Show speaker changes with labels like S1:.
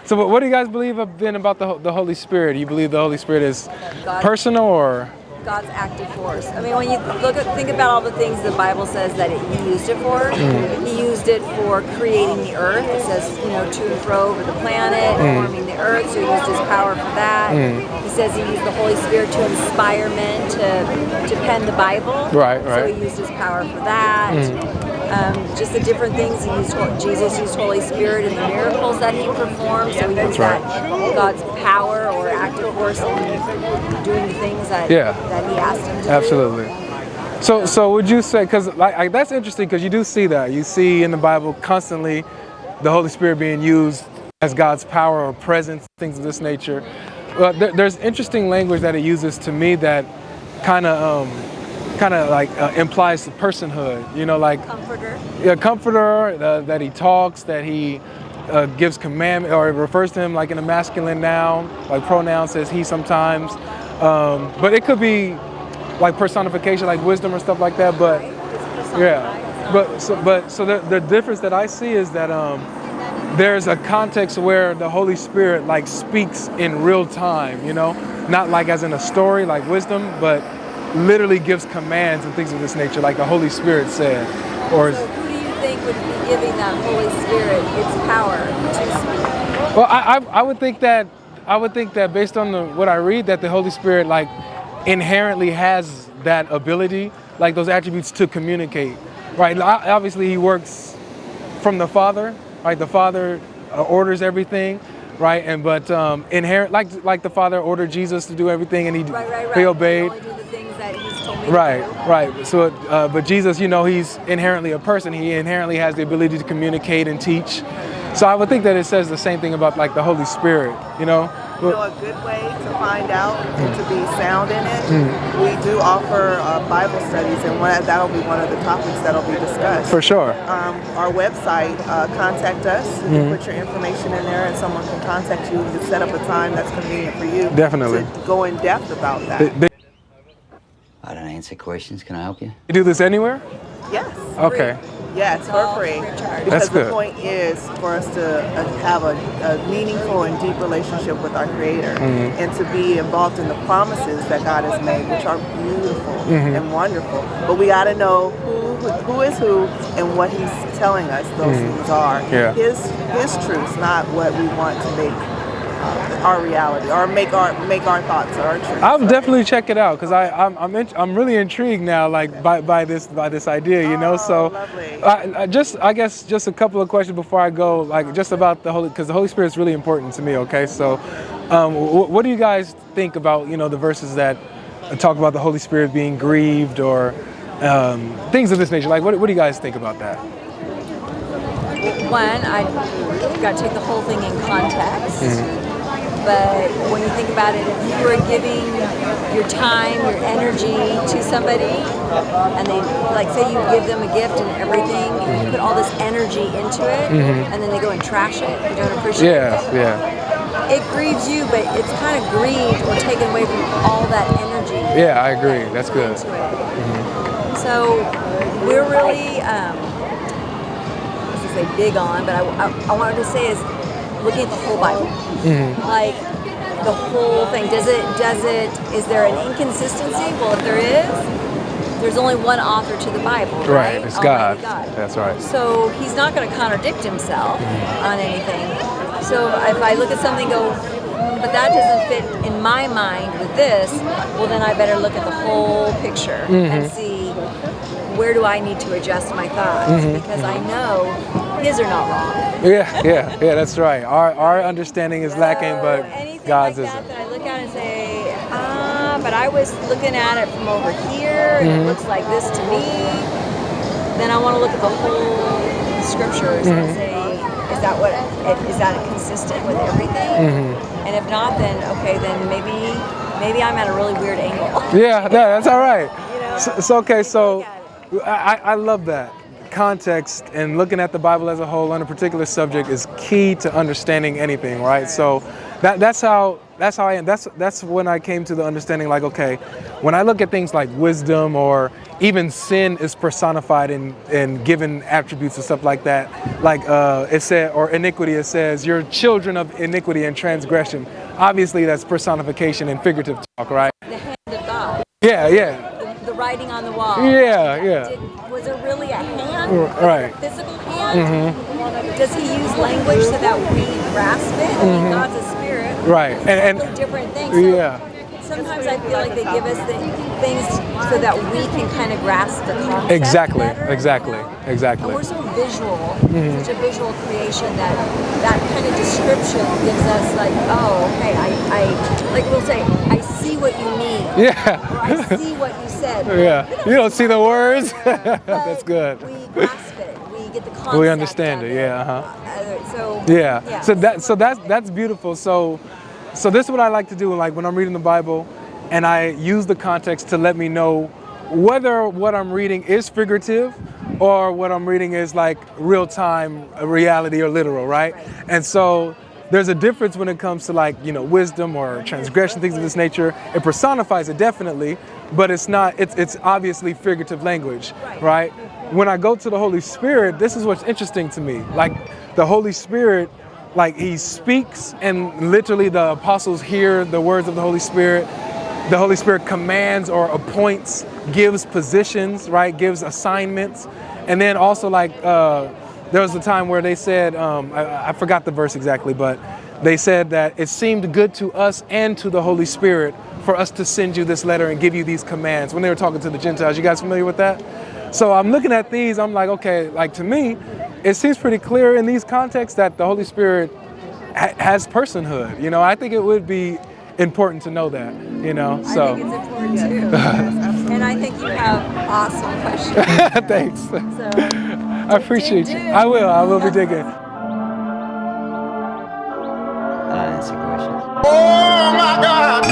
S1: So what do you guys believe then about the Holy Spirit? Do you believe the Holy Spirit is
S2: God,
S1: personal or?
S2: God's active force. I mean, when you think about all the things the Bible says that He used it for. He used it for creating the earth. It says, to and fro over the planet, forming the earth. So He used His power for that. He says He used the Holy Spirit to inspire men to pen the Bible.
S1: Right.
S2: So He used His power for that. Just the different things Jesus used Holy Spirit in the miracles that He performed. So He used that God's power or active force in doing the things that He asked Him to
S1: Absolutely.
S2: do.
S1: So would you say, because like that's interesting, because you do see that. You see in the Bible constantly the Holy Spirit being used as God's power or presence, things of this nature. There's interesting language that it uses to me that kind of implies the personhood, like
S2: Comforter.
S1: Yeah, comforter, that He talks, that He gives commandment, or it refers to Him like in a masculine noun, like pronoun says He sometimes. But it could be like personification, like wisdom or stuff like that. But so the difference that I see is that there's a context where the Holy Spirit like speaks in real time, not like as in a story like wisdom, but literally gives commands and things of this nature, like the Holy Spirit said. Or
S2: so who do you think would be giving that Holy Spirit its power to speak?
S1: Well, I would think that based on what I read, that the Holy Spirit like inherently has that ability, like those attributes to communicate. Right? Obviously, He works from the Father. Right? The Father orders everything. Right? But inherent, like the Father ordered Jesus to do everything, and he obeyed. Right. So, but Jesus, He's inherently a person. He inherently has the ability to communicate and teach. So I would think that it says the same thing about like the Holy Spirit,
S3: a good way to find out and to be sound in it. We do offer Bible studies, and that'll be one of the topics that'll be discussed.
S1: For sure.
S3: Our website, contact us. You can put your information in there, and someone can contact you and set up a time that's convenient for you.
S1: Definitely.
S3: To go in depth about that.
S4: I don't answer questions. Can I help you?
S1: You do this anywhere?
S3: Yes.
S1: Okay.
S3: Yes, for free. Because the point is for us to have a meaningful and deep relationship with our Creator, and to be involved in the promises that God has made, which are beautiful and wonderful. But we got to know who is who and what He's telling us those things are.
S1: Yeah.
S3: His truths, not what we want to make our reality, or make our thoughts our truth.
S1: I'll definitely check it out, because I'm really intrigued now, like by this idea, So
S3: lovely.
S1: I guess just a couple of questions before I go, like just about because the Holy Spirit is really important to me. Okay, so what do you guys think about the verses that talk about the Holy Spirit being grieved or things of this nature? Like what do you guys think about that?
S2: One, you've got to take the whole thing in context. But when you think about it, if you are giving your time, your energy to somebody, and they, like, say you give them a gift and everything, and you put all this energy into it, and then they go and trash it, you don't appreciate it.
S1: Yeah.
S2: It grieves you, but it's kind of grieved or taken away from all that energy.
S1: Yeah, I agree. That's good.
S2: So we're really, big on, but I wanted to say is looking at the whole Bible, like the whole thing. Is there an inconsistency? Well, if there is, there's only one author to the Bible, right?
S1: It's God.
S2: God.
S1: That's right.
S2: So He's not going to contradict Himself on anything. So if I look at something and go, but that doesn't fit in my mind with this, well then I better look at the whole picture and see where do I need to adjust my thoughts, because I know His are not wrong.
S1: Yeah, that's right. Our understanding is lacking, but God's
S2: like
S1: isn't.
S2: That I look at and say, but I was looking at it from over here, and it looks like this to me. Then I want to look at the whole scriptures and say, is that consistent with everything? And if not, then okay, then maybe I'm at a really weird angle.
S1: Yeah, that's all right. So I love that. Context and looking at the Bible as a whole on a particular subject is key to understanding anything, right? So That's how I am. That's when I came to the understanding, like, okay, when I look at things like wisdom or even sin is personified in given attributes and stuff like that, like it said, or iniquity, it says you're children of iniquity and transgression. Obviously that's personification and figurative talk, right?
S2: The hand of God.
S1: Yeah.
S2: The writing on the wall.
S1: Yeah.
S2: Was it really a hand?
S1: Right.
S2: A physical hand? Does he use language so that we grasp it? I mean, God's a spirit.
S1: Right.
S2: And different things. So
S1: yeah.
S2: Sometimes I feel like they give us things so that we can kind of grasp the concept
S1: Exactly.
S2: better,
S1: Exactly.
S2: you know?
S1: Exactly.
S2: And we're so visual, such a visual creation that kind of description gives us like, oh, okay, I like we'll say, I see what you mean.
S1: Yeah.
S2: Or I see what you said.
S1: Yeah. You don't see the words.
S2: But
S1: That's good.
S2: We grasp it. We get the concept.
S1: We understand
S2: of
S1: it. Yeah.
S2: So
S1: Yeah. So that's beautiful. So this is what I like to do. Like when I'm reading the Bible, and I use the context to let me know whether what I'm reading is figurative or what I'm reading is like real time reality or literal, right? And so there's a difference when it comes to like, wisdom or transgression, things of this nature. It personifies it definitely, but it's not, it's obviously figurative language, right? When I go to the Holy Spirit, this is what's interesting to me. Like the Holy Spirit, like he speaks and literally the apostles hear the words of the Holy Spirit. The Holy Spirit commands or appoints, gives positions, right? Gives assignments. And then also like, there was a time where they said, I forgot the verse exactly, but they said that it seemed good to us and to the Holy Spirit for us to send you this letter and give you these commands when they were talking to the Gentiles. You guys familiar with that? So I'm looking at these, I'm like, okay, like to me, it seems pretty clear in these contexts that the Holy Spirit has personhood. I think it would be important to know that, so.
S2: I think it's important too. And I think you have awesome questions.
S1: Thanks.
S2: So,
S1: I appreciate you. I will be digging.
S4: Answer questions.
S5: Oh my God.